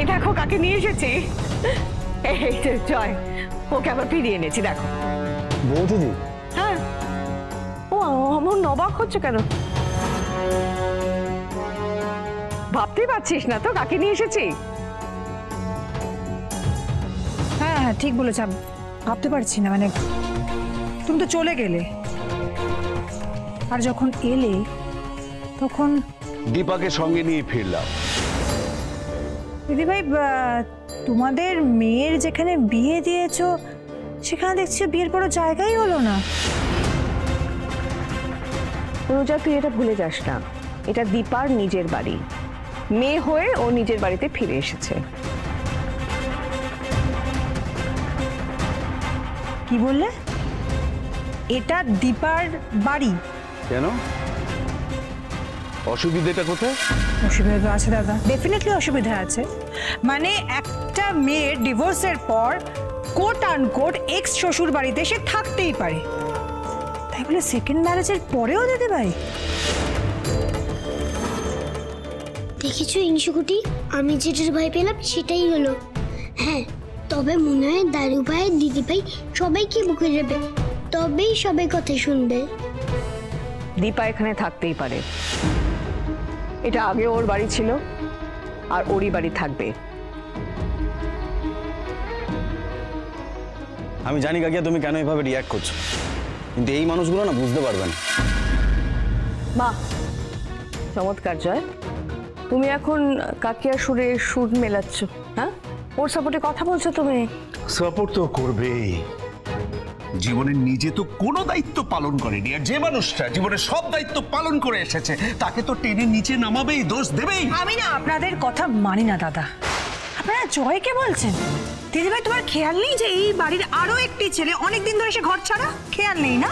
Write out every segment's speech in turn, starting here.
এই দেখো কাকে নিয়ে এসেছি। এই যে জয়, ওকে আবার ফিরিয়ে এনেছি দেখো। বৌদিদি? হ্যাঁ। ও আমার অবাক হচ্ছে কেন? ভাবতে পারছিস না তো কাকে নিয়ে এসেছি? হ্যাঁ হ্যাঁ ঠিক বলেছ, ভাবতে পারছি না। মানে তুমি তো চলে গেলে, আর যখন এলে তখন দীপাকে সঙ্গে নিয়ে ফিরলাম। দিদিভাই, তোমাদের মেয়ের যেখানে বিয়ে দিয়েছো সেখানে দেখছি বিয়ের বড় জায়গাই হলো না। রোজা, তুই এটা ভুলে যাস না, এটা দীপার নিজের বাড়ি। মেয়ে হয়ে ও নিজের বাড়িতে ফিরে এসেছে। কি বললে? এটা দীপার বাড়ি? কেন, অসুবিধাটা কোথায়? অসুবিধা তো আছে দাদা, ডেফিনেটলি অসুবিধা আছে। মানে একটা মেয়ের ডিভোর্সের পর কোট আনকোট এক্স শ্বশুর বাড়িতে সে থাকতেই পারে, তাই বলে সেকেন্ড ম্যারেজের পরেও দিদি ভাই? দেখেছো ইংশুকুটি, আমি যেটার ভয় পেলাম সেটাই হলো। হ্যাঁ, তবে মনে হয় দাদু ভাই দিদি ভাই সবাইকে বুকে যাবে, তবেই সবাই কথা শুনবে। দীপা এখানে থাকতেই পারে, এটা আগে ওর বাড়ি ছিল আর ওরই বাড়ি থাকবে। আমি জানি কাকিয়া তুমি কেন এভাবে রিয়াক্ট করছো, কিন্তু এই মানুষগুলো না বুঝতে পারবে না। বাহ, চমৎকার জয়, তুমি এখন কাকিয়ার সুরে সুর মেলাচ্ছ। হ্যাঁ, ওর সাপোর্টে কথা বলছো তুমি। সাপোর্ট তো করবেই, জীবনে নিজে তো কোনো দায়িত্ব পালন করেনি, আর যে মানুষটা জীবনে সব দায়িত্ব পালন করে এসেছে তাকে তো টেনে নিচে নামাবেই, দোষ দেবেই। আমি না আপনাদের কথা মানি না দাদা। আপনারা জয়কে বলছেন? দিদিভাই তোমার খেয়াল নেই যে এই বাড়ির আরো একটি ছেলে অনেকদিন ধরে সে ঘর ছাড়া? খেয়াল নেই না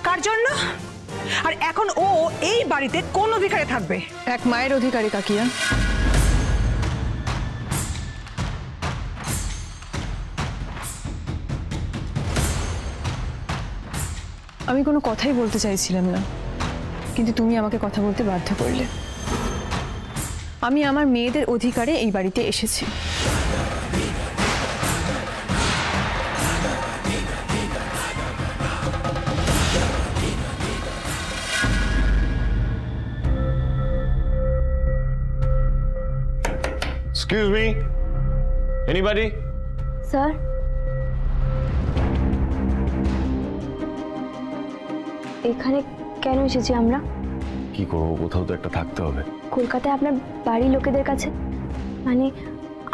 কার জন্য? আর এখন ও এই বাড়িতে কোন অধিকারে থাকবে? এক মায়ের অধিকারী কাকিয়া। আমি কোনো কথাই বলতে চাইছিলাম না, কিন্তু তুমি আমাকে কথা বলতে বাধ্য করলে। আমি আমার মেয়েদের অধিকারে এই বাড়িতে এসেছি। Excuse me? Anybody? স্যার, এখানে কেন এসেছি আমরা? কি করবো, কোথাও তো একটা থাকতে হবে। কলকাতায় আপনার বাড়ির লোকেদের কাছে, মানে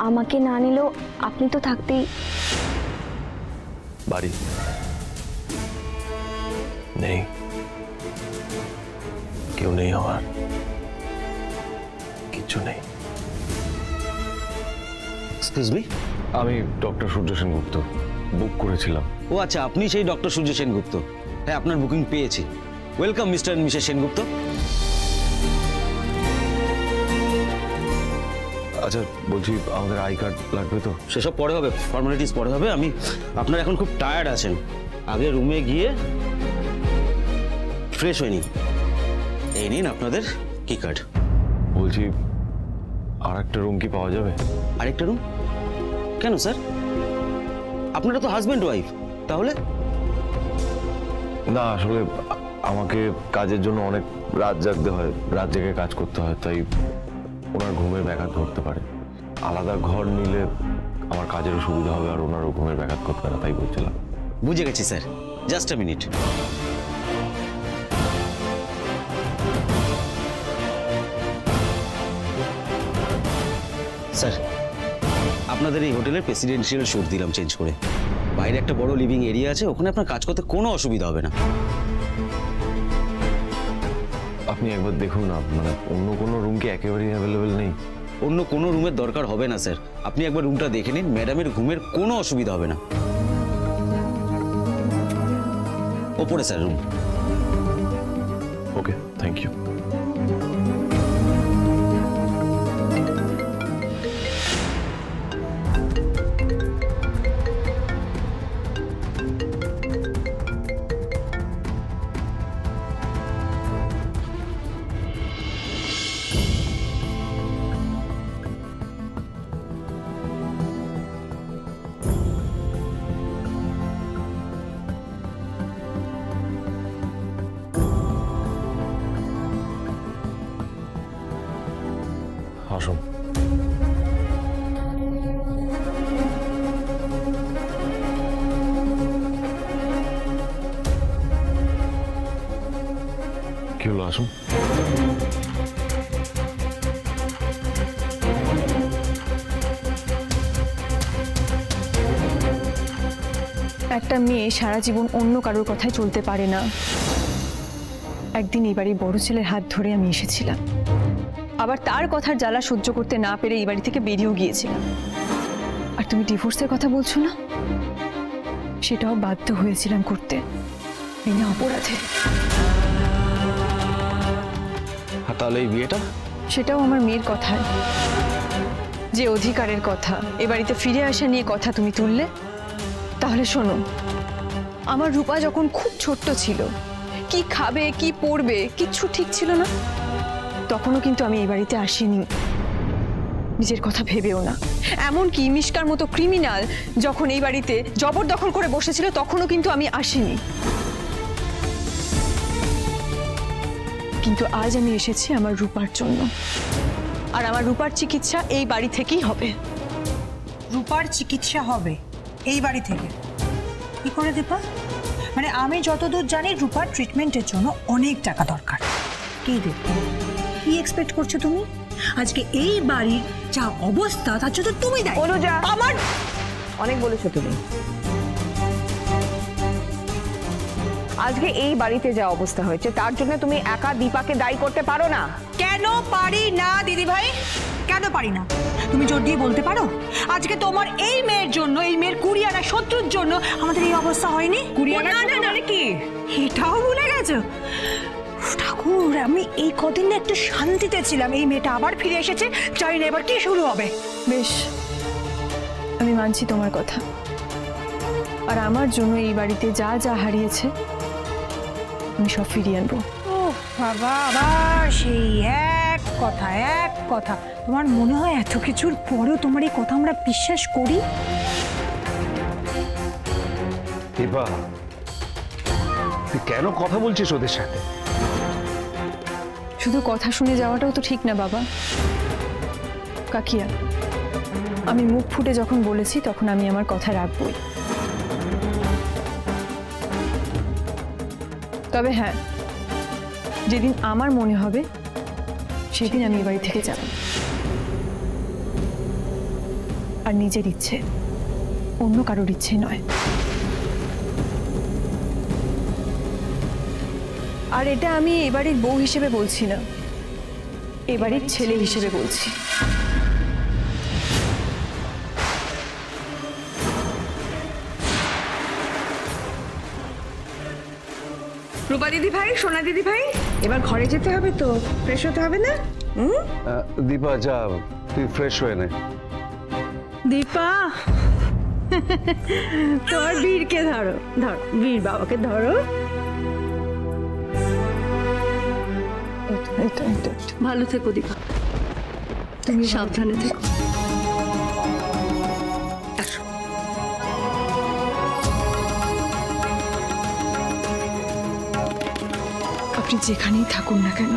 আমাকে না নিলেও আপনি তো থাকতেই। বাড়ি নেই, কেউ নেই, আমার কিছু নেই। এক্সকিউজ মি, আমি ডক্টর সূর্য সেনগুপ্ত, বুক করেছিলাম। ও আচ্ছা, আপনি সেই ডক্টর সূর্য সেনগুপ্ত। হ্যাঁ, আপনার বুকিং পেয়েছি। Welcome mister and Mrs Sengupta. আচ্ছা বলছি, আমাদের আই কার্ড লাগবে তো? সেসব পরে হবে, ফর্মালিটিস পরে হবে। আমি আপনার এখন খুব টায়ার্ড আছেন, আগে রুমে গিয়ে ফ্রেশ হয়ে নিন। এই নিন আপনাদের কি কার্ড। বলছি, আর একটা রুম কি পাওয়া যাবে? আরেকটা রুম? কেন স্যার, আপনারা তো হাজব্যান্ড ওয়াইফ, তাহলে? না, আসলে আমাকে কাজের জন্য অনেক রাত জাগতে হয়, রাত জেগে কাজ করতে হয়, তাই ওনার ঘুমের ব্যাঘাত ধরতে পারে। আলাদা ঘর নিলে আমার কাজেরও সুবিধা হবে, আর ওনারও ঘুমের ব্যাঘাত করতে পারে, তাই বলছিলাম। বুঝে গেছি sir, just a minute. Sir, আপনাদের এই হোটেলের প্রেসিডেন্সিয়াল স্যুট দিলাম চেঞ্জ করে। বাইরে একটা বড় লিভিং এরিয়া আছে, ওখানে আপনার কাজ করতে কোনো অসুবিধা হবে না। আপনি একবার দেখুন না, মানে অন্য কোনো রুম কি একেবারেই অ্যাভেলেবেল নেই? অন্য কোনো রুমের দরকার হবে না স্যার, আপনি একবার রুমটা দেখে নিন, ম্যাডামের ঘুমের কোনো অসুবিধা হবে না। ওপরে sir room. Okay, thank you. আসুন। কি হলো, আসুন। একটা মেয়ে সারা জীবন অন্য কারোর কথায় চলতে পারে না। একদিন এই বাড়ির বড় ছেলের হাত ধরে আমি এসেছিলাম, আবার তার কথার জ্বালা সহ্য করতে না পেরে এই বাড়ি থেকে বেরিয়েও গিয়েছিলাম। আর তুমি ডিভোর্সের কথা বলছো না, সেটাও বাধ্য হয়েছিলাম করতে বিনা অপরাধে। আর তাহলে এই বিয়েটা? সেটাও আমার মেয়ের কথায়, যে অধিকারের কথা, এ বাড়িতে ফিরে আসা নিয়ে কথা তুমি তুললে। তাহলে শোনো, আমার রূপা যখন খুব ছোট্ট ছিল, কি খাবে কি পরবে কিচ্ছু ঠিক ছিল না, তখনও কিন্তু আমি এই বাড়িতে আসিনি। নিজের কথা ভেবেও না। এমনকি মিশকার মতো ক্রিমিনাল যখন এই বাড়িতে জবরদখল করে বসেছিল, তখনও কিন্তু আমি আসিনি। কিন্তু আজ আমি এসেছি আমার রূপার জন্য, আর আমার রূপার চিকিৎসা এই বাড়ি থেকেই হবে। রূপার চিকিৎসা হবে এই বাড়ি থেকে? কি করে দীপা? মানে আমি যতদূর জানি রূপার ট্রিটমেন্টের জন্য অনেক টাকা দরকার। কি দীপা, কি এক্সপেক্ট করছো তুমি? আজকে এই বাড়ির যা অবস্থা তার জন্য তুমি দায়ী। অনুজা, আমার অনেক বলেছো তুমি। আজকে এই বাড়িতে যা অবস্থা হয়েছে তার জন্য তুমি একা দীপাকে দায়ী করতে পারো না। কেন পারি না দিদি ভাই? কেন পারি না? তুমি জোর দিয়ে বলতে পারো আজকে তোমার এই মেয়ের জন্য, এই মেয়ের কুড়িয়ানা শত্রুর জন্য আমাদের এই অবস্থা হয়নি? কুড়িয়ানা মানে কি? এটাও ভুলে গেছো? ঠাকুর, আমি এই কদিন না একটু শান্তিতে ছিলাম, এই মেয়েটা আবার ফিরে এসেছে, জানি না এবার কি শুরু হবে। বেশ, আমি মানছি তোমার কথা। আর আমার জন্য এই বাড়িতে যা যা হারিয়েছে আমি সব ফিরিয়ে আনবো। ও বাবা, আবার সেই এক কথা এক কথা। তোমার মনে হয় এত কিছুর পরেও তোমার এই কথা আমরা বিশ্বাস করি? দীপা, তুই কেন কথা বলছিস ওদের সাথে? শুধু কথা শুনে যাওয়াটাও তো ঠিক না বাবা। কাকিয়া, আমি মুখ ফুটে যখন বলেছি তখন আমি আমার কথা রাখবই। তবে হ্যাঁ, যেদিন আমার মনে হবে সেদিন আমি এই বাড়ি থেকে যাব। আর নিজের ইচ্ছে, অন্য কারোর ইচ্ছে নয়। আর এটা আমি এ বাড়ির বউ হিসেবে বলছি না, এ বাড়ির ছেলে হিসেবে বলছি। রূপা দিদি ভাই, সোনা দিদি ভাই, এবার ঘরে যেতে হবে তো, ফ্রেশ হতে হবে না? দীপা যা, তুই ফ্রেশ হয়ে নে। দীপা, তোমার বীরকে ধরো, ধর বীর বাবাকে ধরো। ভালো থেকো দীপা, তুমি সাবধানে থেকো। আপনি যেখানেই থাকুন না কেন,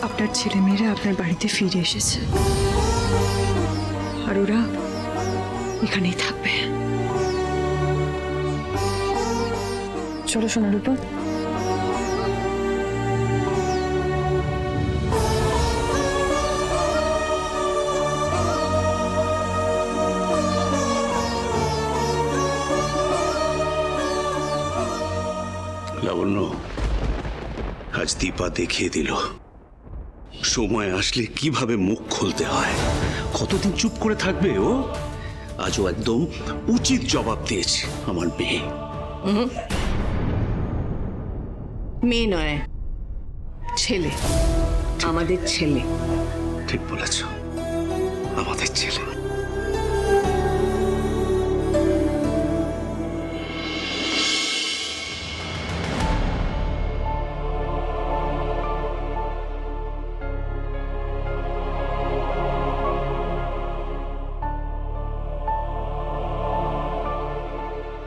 আপনার ছেলেমেয়েরা আপনার বাড়িতে ফিরে এসেছে, আর ওরা এখানেই থাকবে। চলো সোনা রূপা। লাবণ্য, আজ দীপা দেখিয়ে দিল সময় আসলে কিভাবে মুখ খুলতে হয়। কতদিন চুপ করে থাকবে ও? আজও একদম উচিত জবাব দিয়েছে আমার মেয়ে। মেয়ে নয়, ছেলে, আমাদের ছেলে। ঠিক বলেছ, আমাদের ছেলে।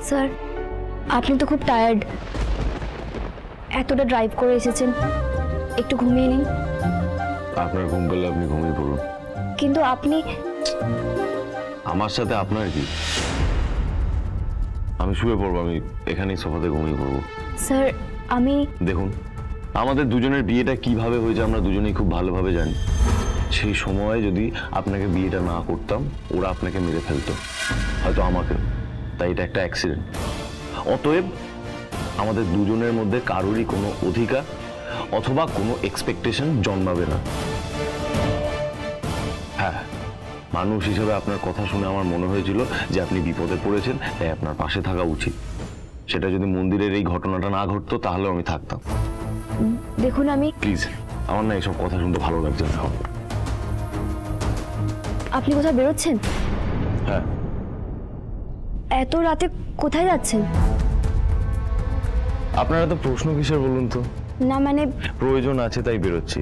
স্যার, আপনি তো খুব টায়ার্ড, এতটা ড্রাইভ করে এসেছেন, একটু ঘুমিয়ে নিন। আপনার ঘুম পেলে আপনি ঘুমিয়ে পড়ুন। কিন্তু আপনি আমার সাথে আপনার কি? আমি শুয়ে পড়বো, আমি এখানেই সোফাতে ঘুমিয়ে পড়বো। স্যার আমি দেখুন, আমাদের দুজনের বিয়েটা কিভাবে হয়েছে আমরা দুজনেই খুব ভালোভাবে জানি। সেই সময় যদি আপনাকে বিয়েটা না করতাম, ওরা আপনাকে মেরে ফেলতো, হয়তো আমাকে। তাই এটা একটা অ্যাক্সিডেন্ট। অতএব আমাদের দুজনের মধ্যে কারোরই কোনো অধিকার অথবা কোনো এক্সপেকটেশন জন্মাবে না। হ্যাঁ, মানুষ হিসেবে আপনার কথা শুনে আমার মনে হয়েছিল যে আপনি বিপদে পড়েছেন, তাই আপনার পাশে থাকা উচিত। সেটা যদি মন্দিরের এই ঘটনাটা না ঘটতো তাহলেও আমি থাকতাম। দেখুন আমি প্লিজ, আমার না এসব কথা শুনতে ভালো লাগছে না। আপনি কোথাও বেরোচ্ছেন? হ্যাঁ। এত রাতে কোথায় যাচ্ছেন? আপনারা তো প্রশ্ন কিসের বলুন তো? না মানে প্রয়োজন আছে তাই বেরোচ্ছি।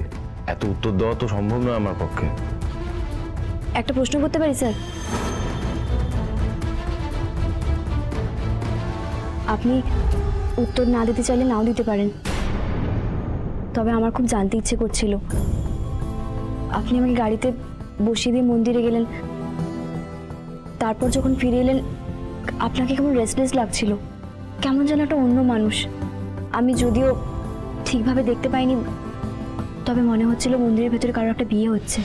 এত উত্তর দেওয়া তো সম্ভব নয় আমার পক্ষে। একটা প্রশ্ন করতে পারি স্যার? আপনি উত্তর না দিতে চাইলে নাও দিতে পারেন, তবে আমার খুব জানতে ইচ্ছে করছিল। আপনি আমাকে গাড়িতে বসিয়ে দিয়ে মন্দিরে গেলেন, তারপর যখন ফিরে এলেন আপনাকে কেমন রেস্টলেস লাগছিল, কেমন যেন একটা অন্য মানুষ। আমি যদিও ঠিকভাবে দেখতে পাইনি, তবে মনে হচ্ছিল মন্দিরের ভেতরে কারো একটা বিয়ে হচ্ছে।